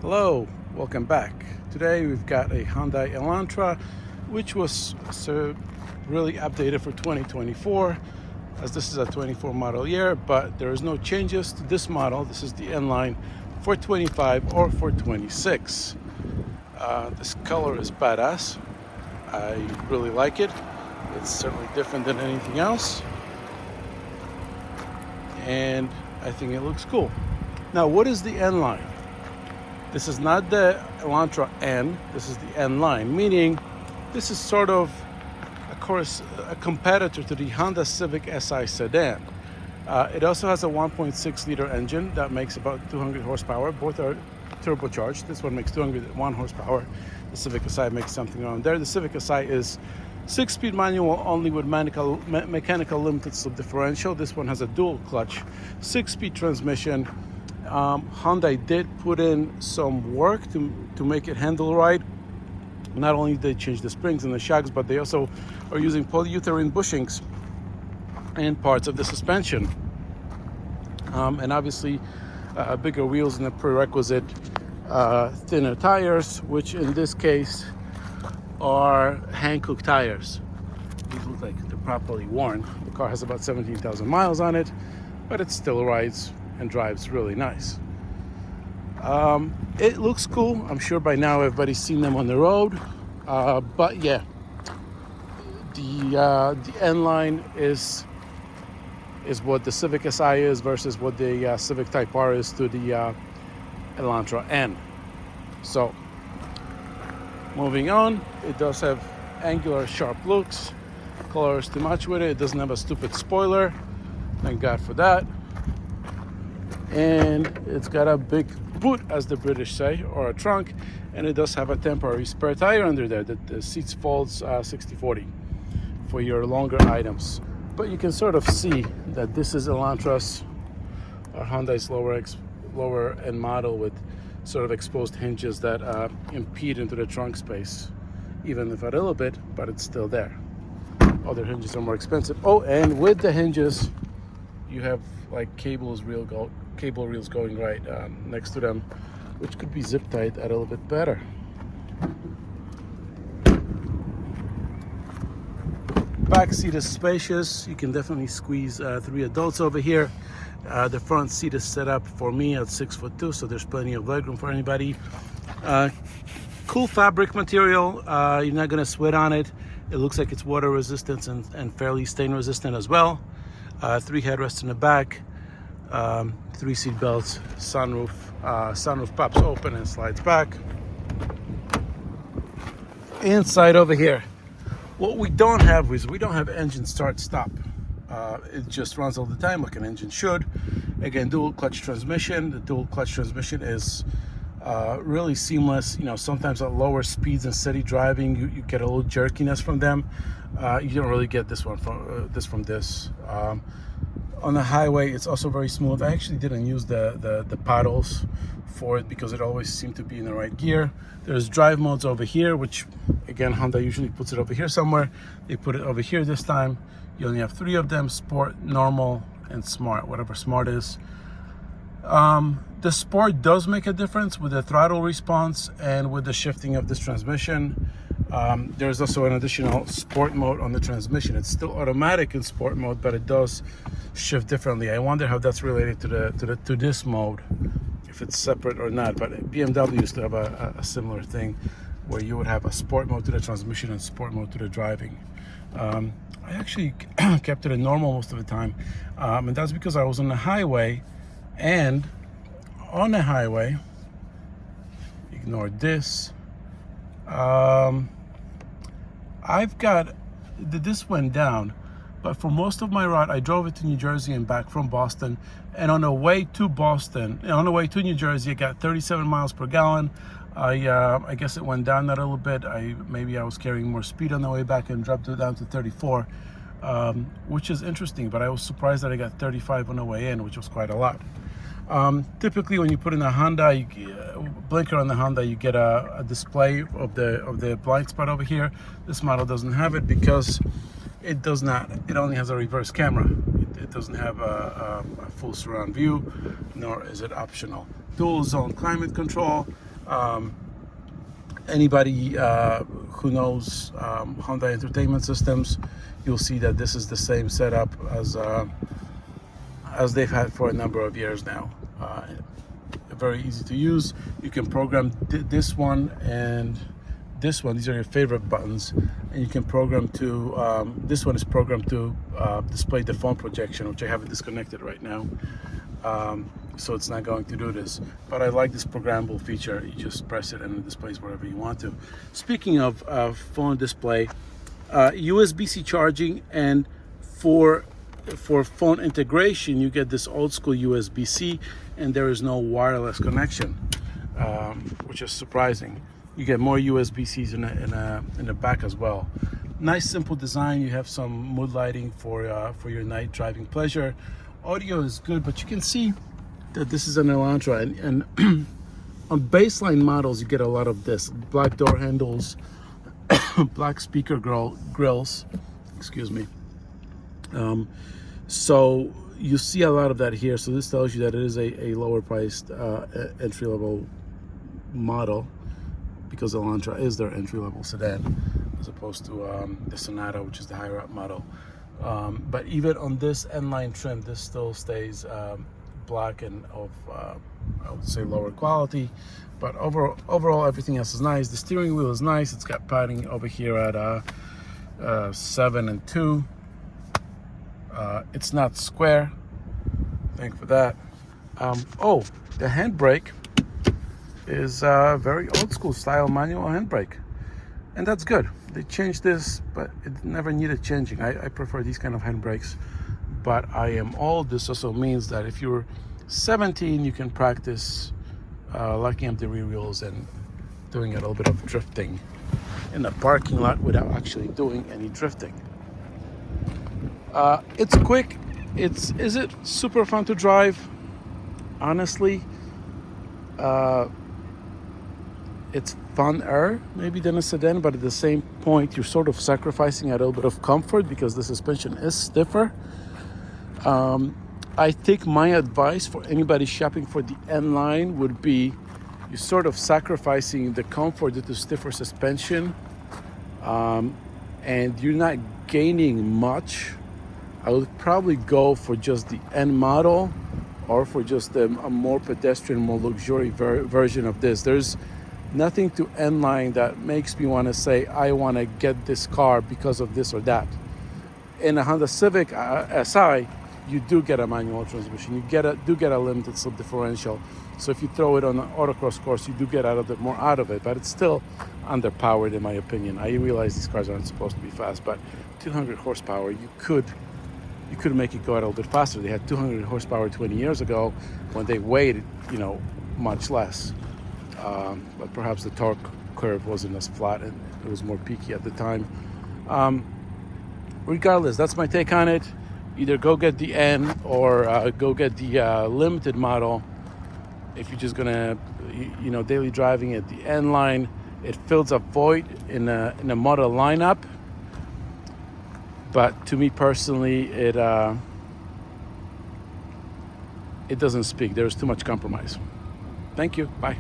Hello, welcome back. Today we've got a Hyundai Elantra, which was really updated for 2024, as this is a 24 model year, but there is no changes to this model. This is the N Line for 25 or for 26. This color is badass. I really like it. It's certainly different than anything else, and I think it looks cool. Now, what is the N Line? This is not the Elantra N, this is the N Line, meaning this is sort of course, a competitor to the Honda Civic Si sedan. It also has a 1.6 liter engine that makes about 200 horsepower. Both are turbocharged. This one makes 201 horsepower. The Civic Si makes something around there. The Civic Si is 6-speed manual only with mechanical limited slip differential. This one has a dual clutch, 6-speed transmission. Hyundai did put in some work to make it handle right. Not only did they change the springs and the shocks, but they also are using polyurethane bushings and parts of the suspension. And obviously, bigger wheels and the prerequisite thinner tires, which in this case are Hankook tires. These look like they're properly worn. The car has about 17,000 miles on it, but it still rides and drives really nice. It looks cool. I'm sure by now everybody's seen them on the road. But yeah, the N Line is what the Civic Si is versus what the Civic Type R is to the Elantra N. So moving on, it does have angular sharp looks. Color is too much with it. It doesn't have a stupid spoiler. Thank God for that. And it's got a big boot, as the British say, or a trunk, and it does have a temporary spare tire under there that the seats folds 60/40 for your longer items. But you can sort of see that this is Elantra's or Hyundai's lower end model with sort of exposed hinges that impede into the trunk space, even if a little bit, but it's still there. Other hinges are more expensive. Oh, and with the hinges, you have like cable reels going right next to them, which could be zip tied a little bit better. Back seat is spacious. You can definitely squeeze 3 adults over here. The front seat is set up for me at 6'2", so there's plenty of legroom for anybody. Cool fabric material. You're not gonna sweat on it. It looks like it's water resistant and fairly stain resistant as well. 3 headrests in the back, 3 seat belts, sunroof. Sunroof pops open and slides back. Inside over here, what we don't have is we don't have engine start stop. It just runs all the time like an engine should. Again, dual clutch transmission. The dual clutch transmission is really seamless. You know, sometimes at lower speeds and steady driving, you get a little jerkiness from them. You don't really get this one from this. On the highway, it's also very smooth. I actually didn't use the paddles for it because it always seemed to be in the right gear. There's drive modes over here, which again, Honda usually puts it over here somewhere. They put it over here this time. You only have 3 of them: Sport, Normal, and Smart, whatever Smart is. The Sport does make a difference with the throttle response and with the shifting of this transmission. There's also an additional Sport mode on the transmission. It's still automatic in Sport mode, but it does shift differently. I wonder how that's related to this mode, if it's separate or not. But BMW used to have a similar thing where you would have a Sport mode to the transmission and Sport mode to the driving. I actually kept it in normal most of the time, and that's because I was on the highway, and on the highway, ignore this, this went down, but for most of my ride, I drove it to New Jersey and back from Boston. And on the way to New Jersey, I got 37 miles per gallon. I guess it went down that a little bit. Maybe I was carrying more speed on the way back and dropped it down to 34, which is interesting. But I was surprised that I got 35 on the way in, which was quite a lot. Typically, when you put in a Honda, blinker on the Honda, you get a display of the blind spot over here. This model doesn't have it because it does not. It only has a reverse camera. It doesn't have a full surround view, nor is it optional. Dual zone climate control. Anybody who knows Hyundai Entertainment Systems, you'll see that this is the same setup as they've had for a number of years now. Very easy to use. You can program this one and this one. These are your favorite buttons, and you can program to this one is programmed to display the phone projection, which I have it disconnected right now, so it's not going to do this. But I like this programmable feature. You just press it and it displays wherever you want to. Speaking of phone display, USB-C charging, and for phone integration, you get this old school USB-C, and there is no wireless connection, which is surprising. You get more USB-Cs in the back as well. Nice simple design. You have some mood lighting for your night driving pleasure. Audio is good, but you can see that this is an Elantra, and on baseline models you get a lot of this: black door handles, black speaker grills. Excuse me. So you see a lot of that here. So this tells you that it is a lower priced entry level model, because Elantra is their entry level sedan, as opposed to the Sonata, which is the higher up model. But even on this N Line trim, this still stays black and of I would say lower quality. But overall everything else is nice. The steering wheel is nice. It's got padding over here at 7 and 2. It's not square. Thank you for that. Oh, the handbrake is very old school style manual handbrake, and that's good. They changed this, but it never needed changing. I prefer these kind of handbrakes, but I am old. This also means that if you're 17, you can practice locking up the rear wheels and doing a little bit of drifting in the parking lot without actually doing any drifting. It's quick. Is it super fun to drive? Honestly, it's funner maybe than a sedan, but at the same point you're sort of sacrificing a little bit of comfort because the suspension is stiffer. I think my advice for anybody shopping for the N Line would be, you're sort of sacrificing the comfort due to stiffer suspension, and you're not gaining much. I would probably go for just the N model, or for just a more pedestrian, more luxury version of this. There's nothing to N Line that makes me want to say I want to get this car because of this or that. In a Honda Civic Si, you do get a manual transmission. You do get a limited slip differential. So if you throw it on an autocross course, you do get more out of it, but it's still underpowered in my opinion. I realize these cars aren't supposed to be fast, but 200 horsepower, you could make it go a little bit faster. They had 200 horsepower 20 years ago when they weighed, much less. But perhaps the torque curve wasn't as flat and it was more peaky at the time. Regardless, that's my take on it. Either go get the N or go get the limited model. If you're just gonna, daily driving at the N Line, it fills a void in a model lineup. But to me personally, it doesn't speak. There's too much compromise. Thank you. Bye.